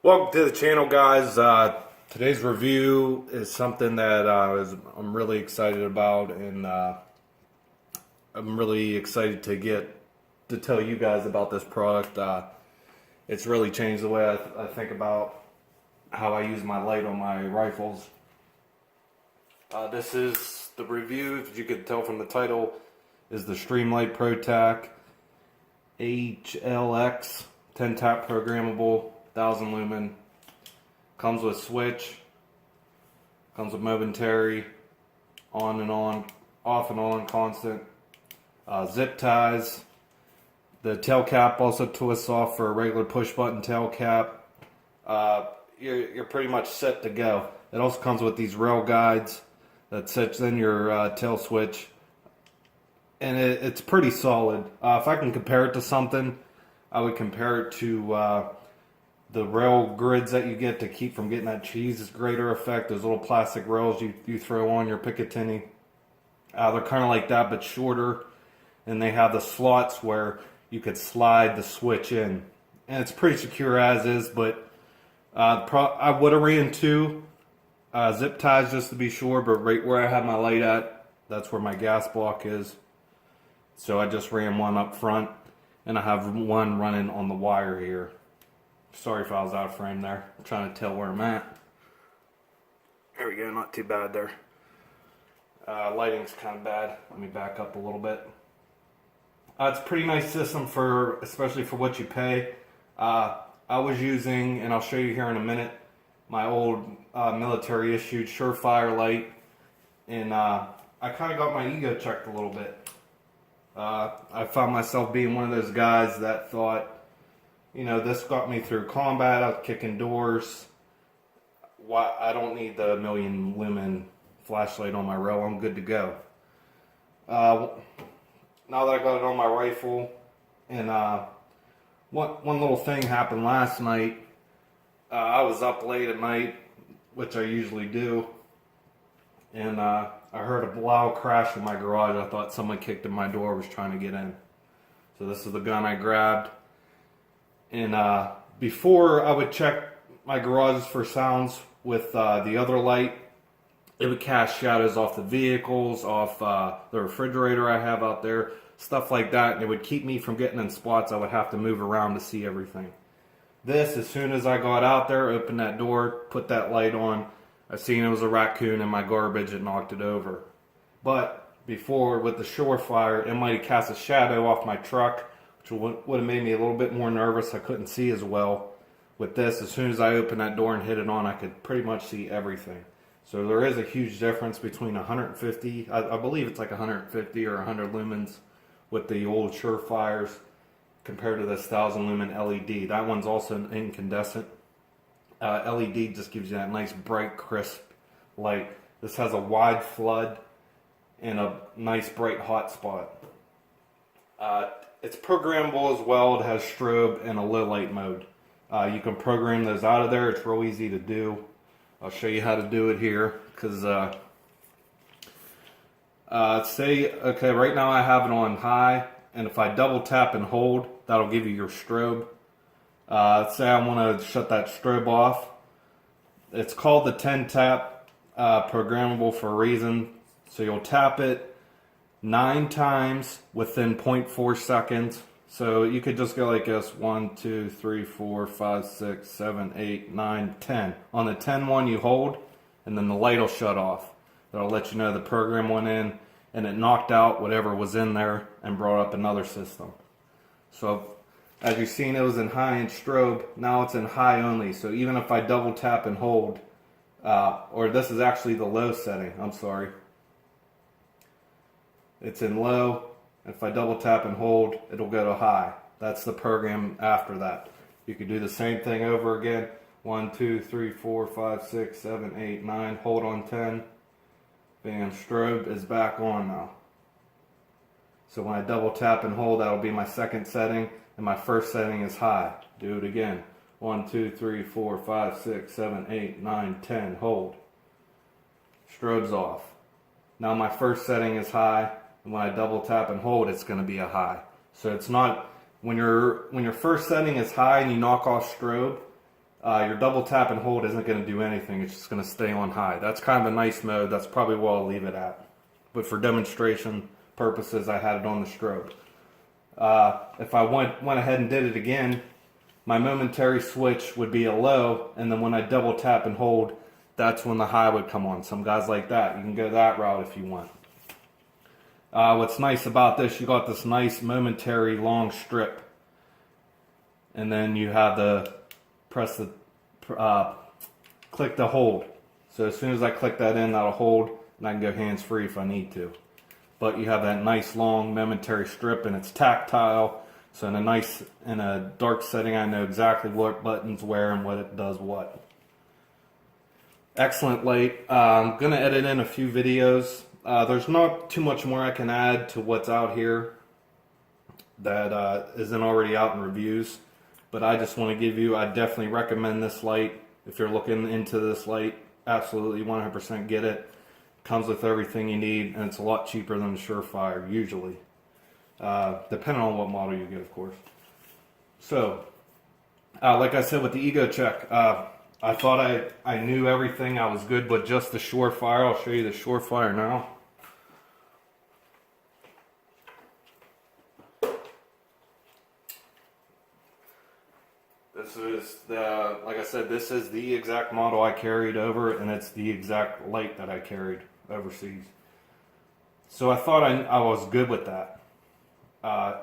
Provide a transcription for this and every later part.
Welcome to the channel, guys. Today's review is something that I'm really excited about, and I'm really excited to tell you guys about this product. It's really changed the way I think about how I use my light on my rifles. This is the review, as you can tell from the title, is the Streamlight Pro Tac HL-X 10 tap programmable 1000 lumen. Comes with switch, comes with momentary, on and on, off and on, constant. Zip ties. The tail cap also twists off for a regular push button tail cap. You're pretty much set to go. It also comes with these rail guides that sits in your tail switch, and it's pretty solid. If I can compare it to something, I would compare it to the rail grids that you get to keep from getting that cheese grater effect. Those little plastic rails you throw on your Picatinny. They're kind of like that, but shorter, and they have the slots where you could slide the switch in, and it's pretty secure as is. But I would have ran two zip ties just to be sure, but right where I have my light at, that's where my gas block is. So I just ran one up front, and I have one running on the wire here. Sorry if I was out of frame there. I'm trying to tell where I'm at. There we go, not too bad there. Lighting's kind of bad. Let me back up a little bit. It's a pretty nice system, especially for what you pay. I was using, and I'll show you here in a minute, my old military issued Surefire light, and I kind of got my ego checked a little bit. I found myself being one of those guys that thought, you know, this got me through combat. I was kicking doors. Why? I don't need the million lumen flashlight on my rail. I'm good to go. Now that I got it on my rifle, and one little thing happened last night. I was up late at night, which I usually do, and I heard a loud crash in my garage. I thought someone kicked in my door, was trying to get in. So this is the gun I grabbed. And before I would check my garages for sounds with the other light, it would cast shadows off the vehicles, off the refrigerator I have out there, stuff like that, and it would keep me from getting in spots I would have to move around to see everything. This, as soon as I got out there, opened that door, put that light on, I seen it was a raccoon in my garbage, it knocked it over. But before, with the Surefire, it might have cast a shadow off my truck, which would have made me a little bit more nervous. I couldn't see as well. With this, as soon as I opened that door and hit it on, I could pretty much see everything. So there is a huge difference between 150, I believe it's like 150 or 100 lumens with the old Surefires compared to this 1000 lumen LED. That one's also an incandescent. LED just gives you that nice bright crisp light. This has a wide flood and a nice bright hot spot. It's programmable as well. It has strobe and a low light mode. You can program those out of there. It's real easy to do. I'll show you how to do it here, because okay, right now I have it on high, and if I double tap and hold, that'll give you your strobe. Say I want to shut that strobe off. It's called the 10 tap programmable for a reason. So you'll tap it 9 times within 0.4 seconds. So you could just go like this: 1, 2, 3, 4, 5, 6, 7, 8, 9, 10. On the 10 one you hold, and then the light will shut off. That'll let you know the program went in and it knocked out whatever was in there and brought up another system. So as you've seen, it was in high and strobe. Now it's in high only. So even if I double tap and hold, or this is actually the low setting, I'm sorry. It's in low. If I double tap and hold, it'll go to high. That's the program after that. You could do the same thing over again. 1, 2, 3, 4, 5, 6, 7, 8, 9. Hold on 10. Bam, strobe is back on now. So when I double tap and hold, that'll be my second setting, and my first setting is high. Do it again. 1, 2, 3, 4, 5, 6, 7, 8, 9, 10. Hold. Strobe's off. Now my first setting is high, and when I double tap and hold, it's going to be a high. So it's not, when your first setting is high and you knock off strobe, your double tap and hold isn't going to do anything. It's just going to stay on high. That's kind of a nice mode. That's probably where I'll leave it at. But for demonstration purposes, I had it on the strobe. If I went ahead and did it again, my momentary switch would be a low, and then when I double tap and hold, that's when the high would come on. Some guys like that. You can go that route if you want. What's nice about this, you got this nice momentary long strip. And then you have the click the hold. So as soon as I click that in, that'll hold, and I can go hands-free if I need to. But you have that nice long momentary strip, and it's tactile. So in a dark setting, I know exactly what buttons where and what it does what. Excellent light. I'm going to edit in a few videos. There's not too much more I can add to what's out here that isn't already out in reviews. But I just want to give you, I definitely recommend this light. If you're looking into this light, absolutely 100% get it. Comes with everything you need, and it's a lot cheaper than the Surefire usually. Depending on what model you get, of course. So, like I said with the ego check, I thought I knew everything. I was good with just the Surefire. I'll show you the Surefire now. This is like I said, this is the exact model I carried over, and it's the exact light that I carried overseas. So I thought I was good with that.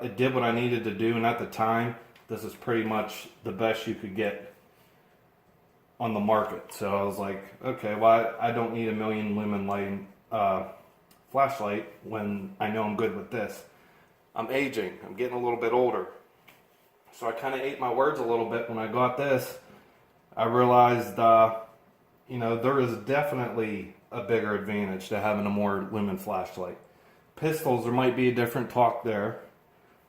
It did what I needed to do, and at the time, this is pretty much the best you could get on the market. So I was like, okay, well, I don't need a million lumen lighting flashlight when I know I'm good with this. I'm aging. I'm getting a little bit older. So I kind of ate my words a little bit when I got this. I realized, there is definitely a bigger advantage to having a more lumen flashlight. Pistols, there might be a different talk there,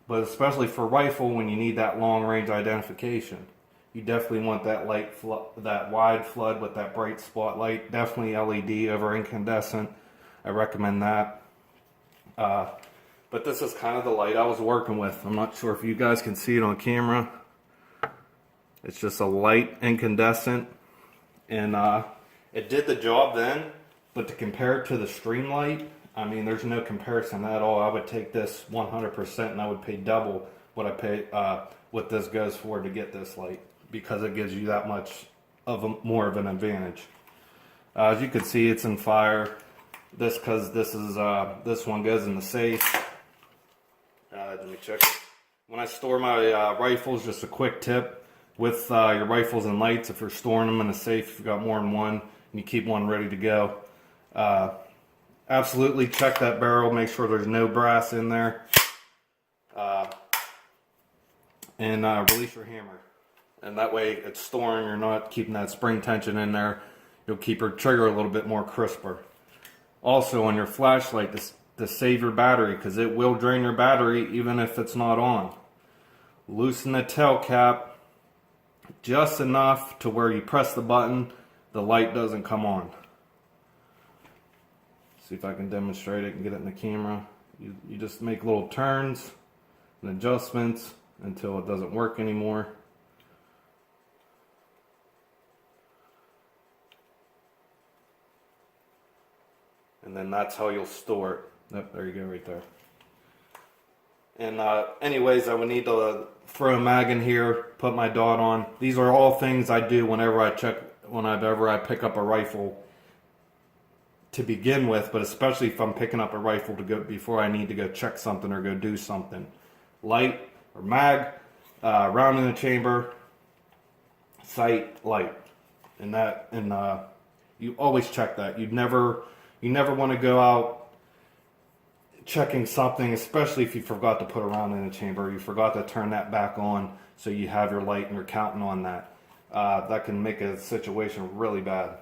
but especially for rifle, when you need that long range identification, you definitely want that light, that wide flood with that bright spotlight. Definitely LED over incandescent. I recommend that. But this is kind of the light I was working with. I'm not sure if you guys can see it on camera. It's just a light incandescent, and it did the job then. But to compare it to the Streamlight, I mean, there's no comparison at all. I would take this 100%, and I would pay double what I pay, what this goes for to get this light, because it gives you that much of more of an advantage. As you can see, it's in fire. Because this one goes in the safe. Let me check. When I store my rifles, just a quick tip with your rifles and lights, if you're storing them in a safe, if you've got more than one, and you keep one ready to go, absolutely check that barrel, make sure there's no brass in there, and release your hammer. And that way it's storing, you're not keeping that spring tension in there. You'll keep your trigger a little bit more crisper. Also on your flashlight, to save your battery, because it will drain your battery even if it's not on. Loosen the tail cap just enough to where you press the button, the light doesn't come on. See if I can demonstrate it and get it in the camera. You just make little turns and adjustments until it doesn't work anymore. And then that's how you'll store it. Yep, there you go, right there. And anyways, I would need to throw a mag in here, put my dot on. These are all things I do whenever I pick up a rifle to begin with, but especially if I'm picking up a rifle to go before I need to go check something or go do something. Light or mag, round in the chamber, sight, light, and you always check that. You never want to go out checking something, especially if you forgot to put a round in the chamber, you forgot to turn that back on so you have your light and you're counting on that. That can make a situation really bad.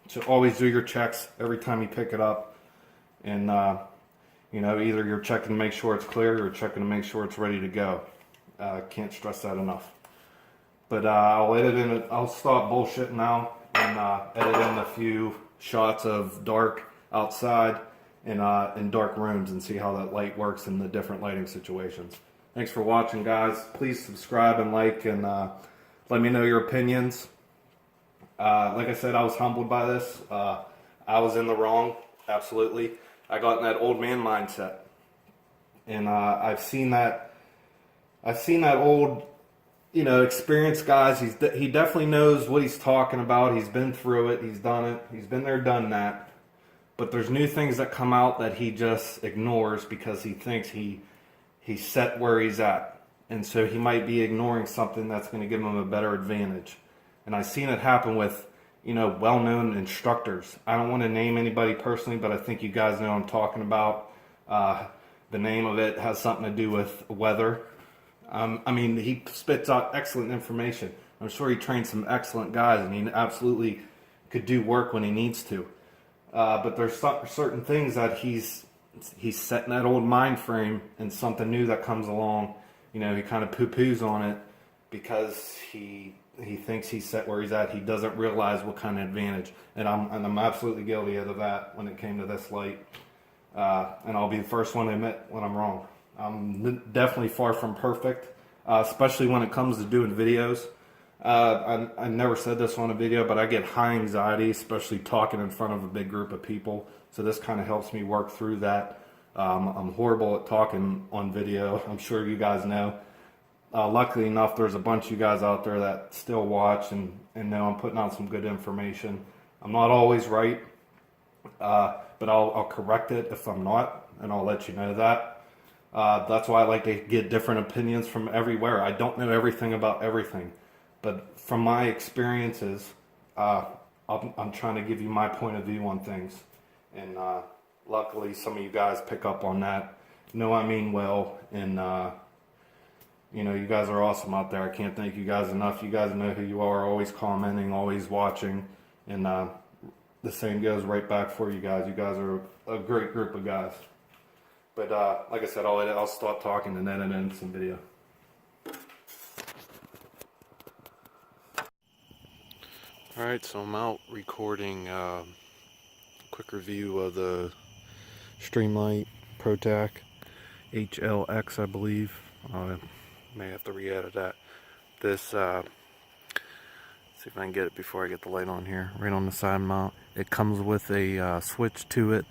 So always do your checks every time you pick it up, and either you're checking to make sure it's clear or you're checking to make sure it's ready to go. Can't stress that enough. But I'll stop bullshitting now and edit in a few shots of dark outside and in dark rooms and see how that light works in the different lighting situations. Thanks for watching, guys. Please subscribe and like, and let me know your opinions. Like I said, I was humbled by this. I was in the wrong, absolutely. I got in that old man mindset, and I've seen that. I've seen that old, experienced guys. He definitely knows what he's talking about. He's been through it. He's done it. He's been there, done that. But there's new things that come out that he just ignores because he thinks he's set where he's at, and so he might be ignoring something that's going to give him a better advantage. And I've seen it happen with, well-known instructors. I don't want to name anybody personally, but I think you guys know what I'm talking about. The name of it has something to do with weather. He spits out excellent information. I'm sure he trains some excellent guys, and he absolutely could do work when he needs to. But there's certain things that he's set in that old mind frame, and something new that comes along, he kind of poo-poos on it because he thinks he's set where he's at. He doesn't realize what kind of advantage, and I'm absolutely guilty of that when it came to this light. And I'll be the first one to admit when I'm wrong. I'm definitely far from perfect, especially when it comes to doing videos. I never said this on a video, but I get high anxiety, especially talking in front of a big group of people. So this kind of helps me work through that. I'm horrible at talking on video. I'm sure you guys know. Luckily enough, there's a bunch of you guys out there that still watch and know I'm putting out some good information. I'm not always right, but I'll correct it if I'm not, and I'll let you know that. That's why I like to get different opinions from everywhere. I don't know everything about everything, but from my experiences, I'm trying to give you my point of view on things. And luckily, some of you guys pick up on that. I mean well, and you guys are awesome out there. I can't thank you guys enough. You guys know who you are, always commenting, always watching, and the same goes right back for you guys. You guys are a great group of guys. But like I said, I'll stop talking and then end some video. Alright, so I'm out recording a quick review of the Streamlight Pro Tac HL-X, I believe. May have to re-edit that. This, see if I can get it before I get the light on here. Right on the side mount. It comes with a switch to it,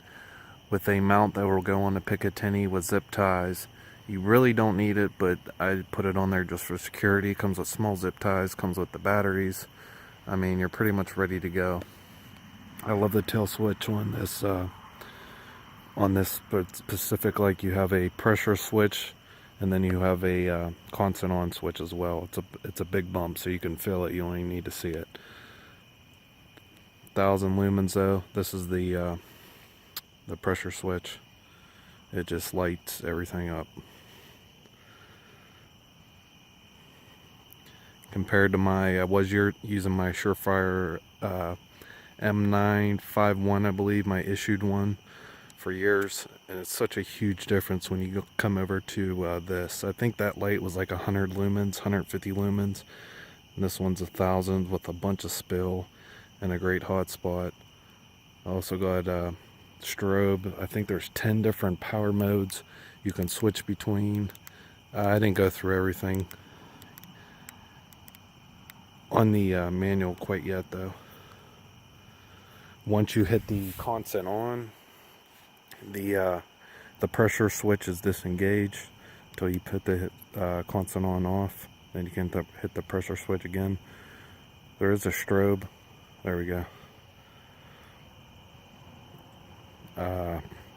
with a mount that will go on the Picatinny with zip ties. You really don't need it, but I put it on there just for security. It comes with small zip ties, comes with the batteries. You're pretty much ready to go. I love the tail switch on this specific, like you have a pressure switch, and then you have a constant on switch as well. It's a big bump, so you can feel it. You only need to see it. 1000 lumens though. This is the pressure switch. It just lights everything up. Compared to I was using my Surefire M951, I believe, my issued one for years, and it's such a huge difference when you come over to this. I think that light was like 100 lumens, 150 lumens, and this one's 1000 with a bunch of spill and a great hotspot. I also got strobe. I think there's 10 different power modes you can switch between. I didn't go through everything on the manual quite yet though. Once you hit the constant on, the pressure switch is disengaged until you put the constant on off. Then you can hit the pressure switch again. There is a strobe. There we go.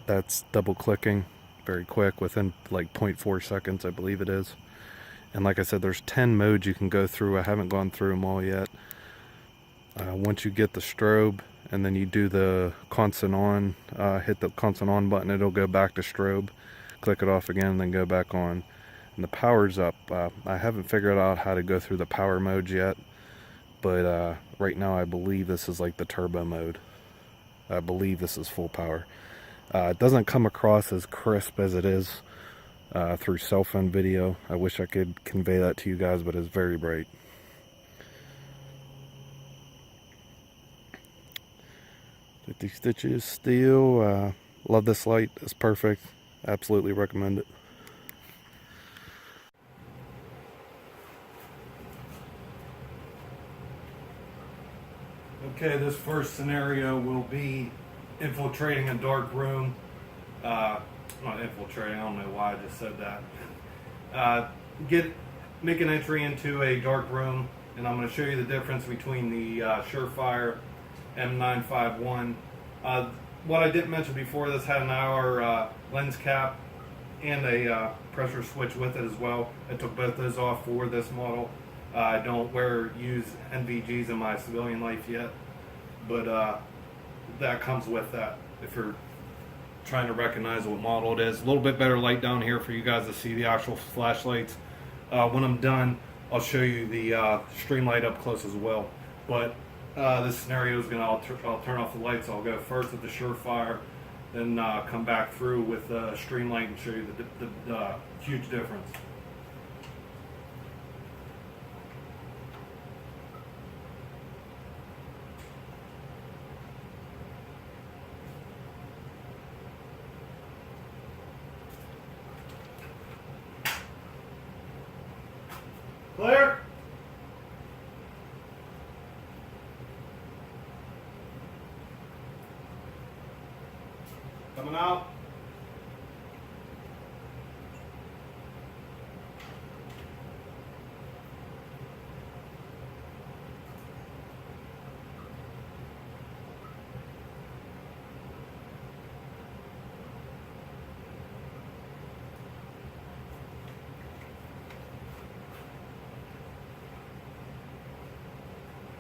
That's double clicking very quick, within like 0.4 seconds I believe it is. And like I said, there's 10 modes you can go through. I haven't gone through them all yet. Once you get the strobe and then you do the constant on, hit the constant on button, it'll go back to strobe. Click it off again and then go back on. And the power's up. I haven't figured out how to go through the power modes yet, but right now I believe this is like the turbo mode. I believe this is full power. It doesn't come across as crisp as it is through cell phone video. I wish I could convey that to you guys, but it's very bright. 50 stitches steel. Love this light. It's perfect. Absolutely recommend it. Okay, this first scenario will be infiltrating a dark room. Not infiltrating, I don't know why I just said that. Make an entry into a dark room, and I'm going to show you the difference between the Surefire M951. What I didn't mention before, this had an hour lens cap and a pressure switch with it as well. I took both those off for this model. I don't use NVGs in my civilian life yet, but that comes with that if you're trying to recognize what model it is. A little bit better light down here for you guys to see the actual flashlights. When I'm done, I'll show you the Streamlight up close as well. But this scenario is going to, I'll turn off the lights. I'll go first with the Surefire, then come back through with the Streamlight and show you the huge difference. Clear? Coming out.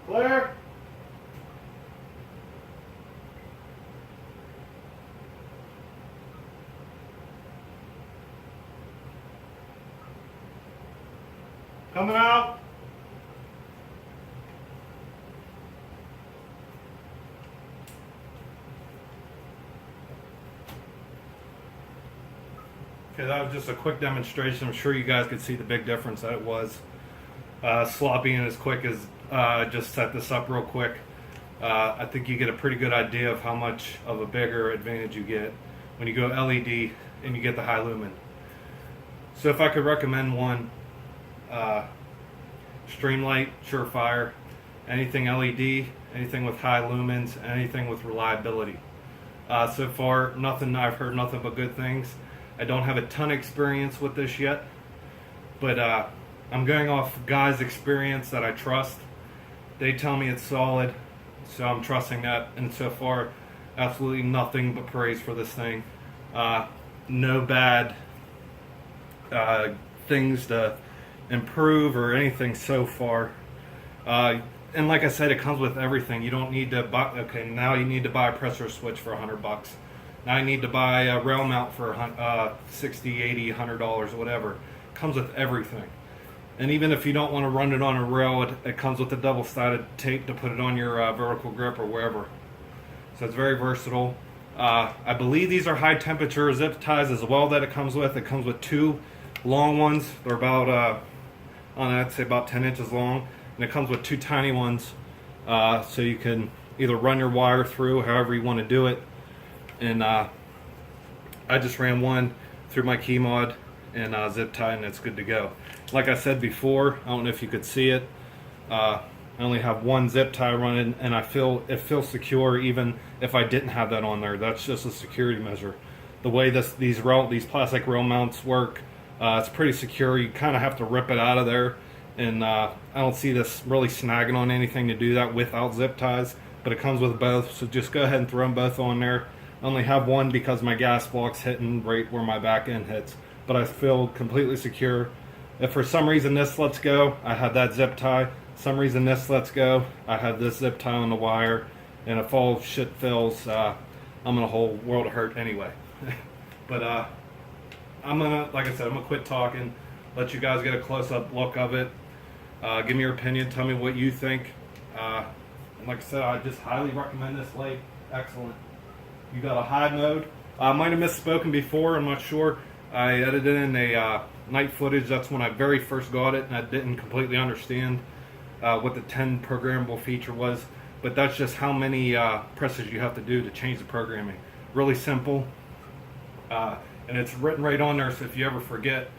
Clear? Coming out. Okay, that was just a quick demonstration. I'm sure you guys could see the big difference that it was. Sloppy and as quick as just set this up real quick. I think you get a pretty good idea of how much of a bigger advantage you get when you go LED and you get the high lumen. So if I could recommend one, Streamlight, Surefire, anything LED, anything with high lumens, anything with reliability. So far, I've heard nothing but good things. I don't have a ton of experience with this yet, but I'm going off guys' experience that I trust. They tell me it's solid, so I'm trusting that. And so far, absolutely nothing but praise for this thing. No bad things to improve or anything so far. And like I said, it comes with everything. You don't need to buy. Okay, now you need to buy a pressure switch for $100. Now you need to buy a rail mount for $60, $80, $100, whatever. It comes with everything. And even if you don't want to run it on a rail, it comes with a double-sided tape to put it on your vertical grip or wherever. So it's very versatile. I believe these are high-temperature zip ties as well that it comes with. It comes with two long ones. They're about, I'd say about 10 inches long. And it comes with two tiny ones, so you can either run your wire through however you want to do it. And I just ran one through my key mod and zip tie, and it's good to go. Like I said before, I don't know if you could see it, I only have one zip tie running, and it feels secure even if I didn't have that on there. That's just a security measure. The way these plastic rail mounts work, it's pretty secure. You kind of have to rip it out of there, and I don't see this really snagging on anything to do that without zip ties, but it comes with both, so just go ahead and throw them both on there. I only have one because my gas block's hitting right where my back end hits, but I feel completely secure. If for some reason this lets go, I had that zip tie. Some reason this lets go, I have this zip tie on the wire, and if all shit fails, I'm in a whole world of hurt anyway. But like I said, I'm gonna quit talking, let you guys get a close-up look of it. Give me your opinion, tell me what you think. And like I said, I just highly recommend this light. Excellent. You got a high mode. I might have misspoken before, I'm not sure. I edited in a night footage. That's when I very first got it, and I didn't completely understand what the 10 programmable feature was. But that's just how many presses you have to do to change the programming. Really simple. And it's written right on there, so if you ever forget,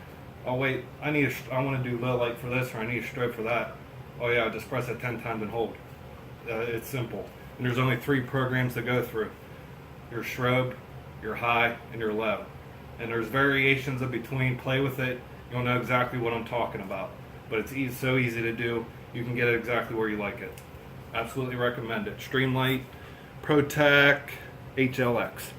oh wait, I want to do low light for this, or I need a strobe for that. Oh yeah, just press it 10 times and hold. It's simple. And there's only 3 programs to go through: your strobe, your high, and your low. And there's variations in between. Play with it. You'll know exactly what I'm talking about. But it's so easy to do. You can get it exactly where you like it. Absolutely recommend it. Streamlight Pro Tac HL-X.